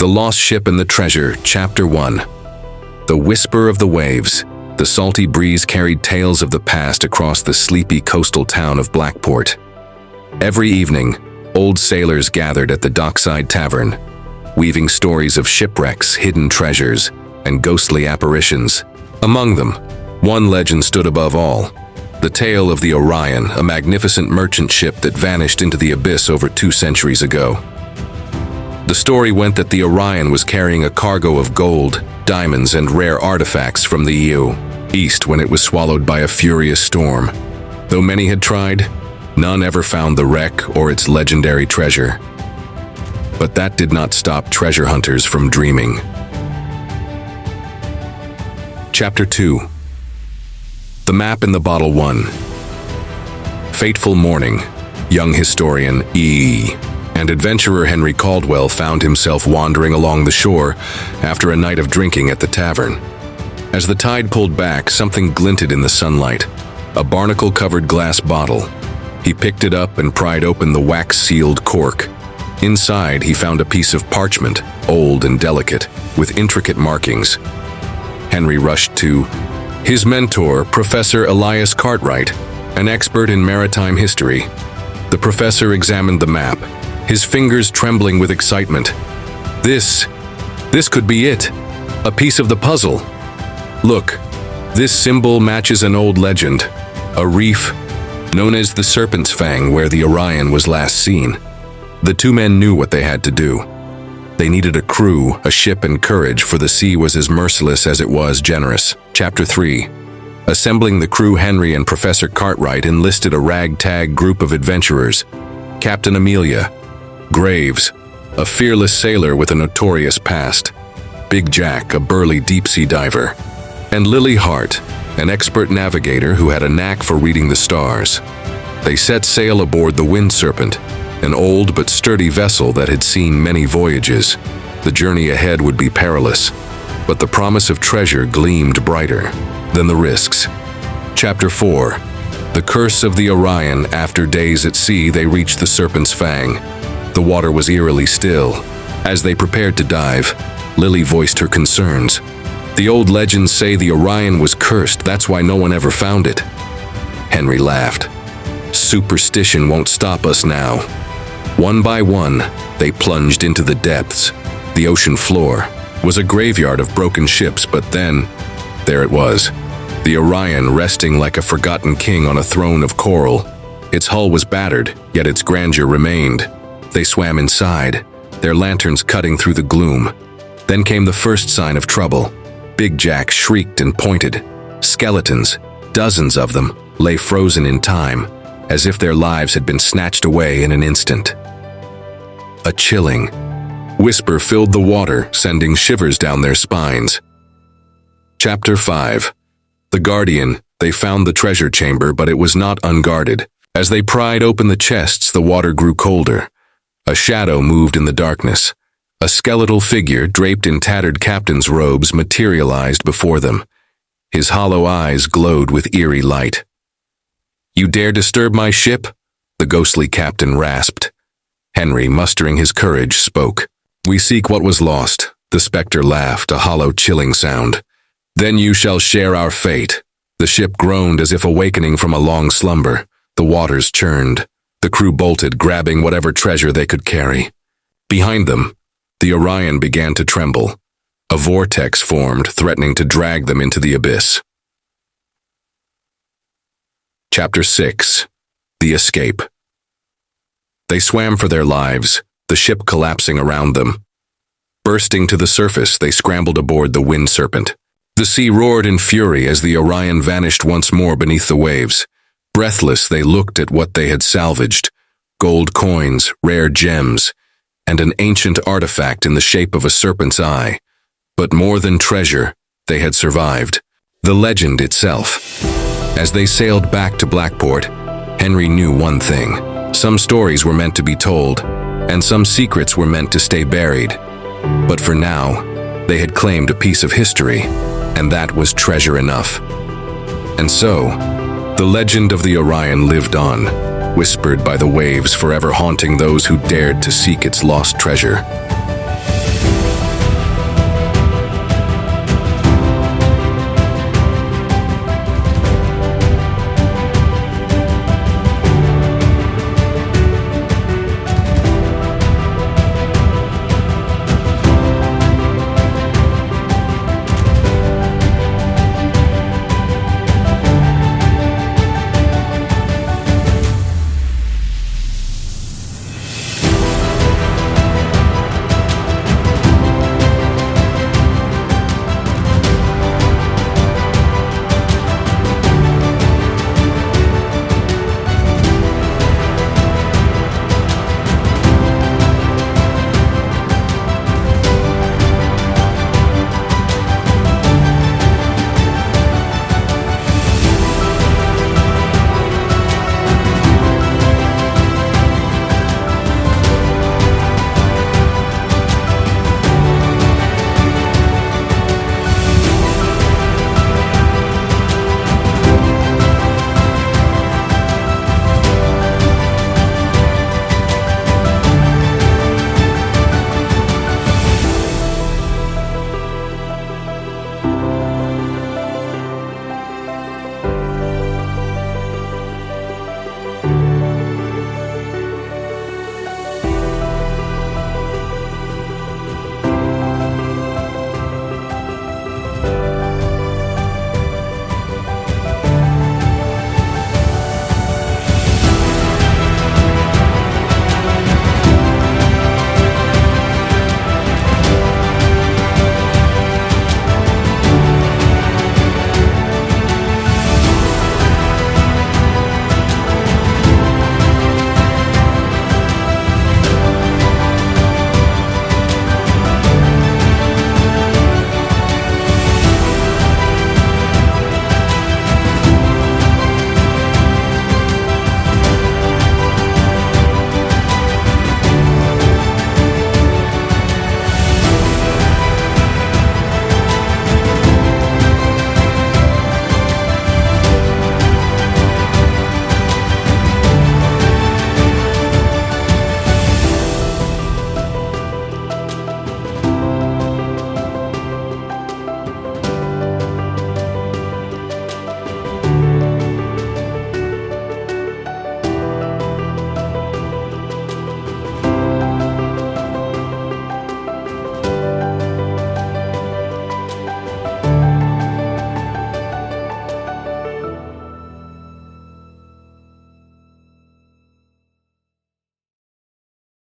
The Lost Ship and the Treasure, Chapter 1. The whisper of the waves. The salty breeze carried tales of the past across the sleepy coastal town of Blackport. Every evening, old sailors gathered at the dockside tavern, weaving stories of shipwrecks, hidden treasures, and ghostly apparitions. Among them, one legend stood above all: the tale of the Orion, a magnificent merchant ship that vanished into the abyss over 2 centuries ago. The story went that the Orion was carrying a cargo of gold, diamonds, and rare artifacts from the east when it was swallowed by a furious storm. Though many had tried, none ever found the wreck or its legendary treasure. But that did not stop treasure hunters from dreaming. Chapter 2. The Map in the Bottle 1. Fateful morning. Young historian E. and adventurer Henry Caldwell found himself wandering along the shore after a night of drinking at the tavern. As the tide pulled back, something glinted in the sunlight: a barnacle-covered glass bottle. He picked it up and pried open the wax-sealed cork. Inside, he found a piece of parchment, old and delicate, with intricate markings. Henry rushed to his mentor, Professor Elias Cartwright, an expert in maritime history. The professor examined the map, his fingers trembling with excitement. This could be it, a piece of the puzzle. Look, this symbol matches an old legend, a reef known as the Serpent's Fang, where the Orion was last seen. The 2 men knew what they had to do. They needed a crew, a ship, and courage, for the sea was as merciless as it was generous. Chapter 3. Assembling the crew, Henry and Professor Cartwright enlisted a ragtag group of adventurers: Captain Amelia Graves, a fearless sailor with a notorious past; Big Jack, a burly deep-sea diver; and Lily Hart, an expert navigator who had a knack for reading the stars. They set sail aboard the Wind Serpent, an old but sturdy vessel that had seen many voyages. The journey ahead would be perilous, but the promise of treasure gleamed brighter than the risks. Chapter 4. The Curse of the Orion. After days at sea, they reached the Serpent's Fang. The water was eerily still. As they prepared to dive, Lily voiced her concerns. The old legends say the Orion was cursed, that's why no one ever found it. Henry laughed. Superstition won't stop us now. One by one, they plunged into the depths. The ocean floor was a graveyard of broken ships, but then, there it was. The Orion resting like a forgotten king on a throne of coral. Its hull was battered, yet its grandeur remained. They swam inside, their lanterns cutting through the gloom. Then came the first sign of trouble. Big Jack shrieked and pointed. Skeletons, dozens of them, lay frozen in time, as if their lives had been snatched away in an instant. A chilling whisper filled the water, sending shivers down their spines. Chapter 5. The Guardian. They found the treasure chamber, but it was not unguarded. As they pried open the chests, the water grew colder. A shadow moved in the darkness. A skeletal figure, draped in tattered captain's robes, materialized before them. His hollow eyes glowed with eerie light. "You dare disturb my ship?" the ghostly captain rasped. Henry, mustering his courage, spoke. "We seek what was lost." The specter laughed, a hollow, chilling sound. "Then you shall share our fate." The ship groaned as if awakening from a long slumber. The waters churned. The crew bolted, grabbing whatever treasure they could carry. Behind them, the Orion began to tremble. A vortex formed, threatening to drag them into the abyss. Chapter 6. The Escape. They swam for their lives, the ship collapsing around them. Bursting to the surface, they scrambled aboard the Wind Serpent. The sea roared in fury as the Orion vanished once more beneath the waves. Breathless, they looked at what they had salvaged: gold coins, rare gems, and an ancient artifact in the shape of a serpent's eye. But more than treasure, they had survived: the legend itself. As they sailed back to Blackport, Henry knew one thing: some stories were meant to be told, and some secrets were meant to stay buried. But for now, they had claimed a piece of history, and that was treasure enough. And so, the legend of the Orion lived on, whispered by the waves, forever haunting those who dared to seek its lost treasure.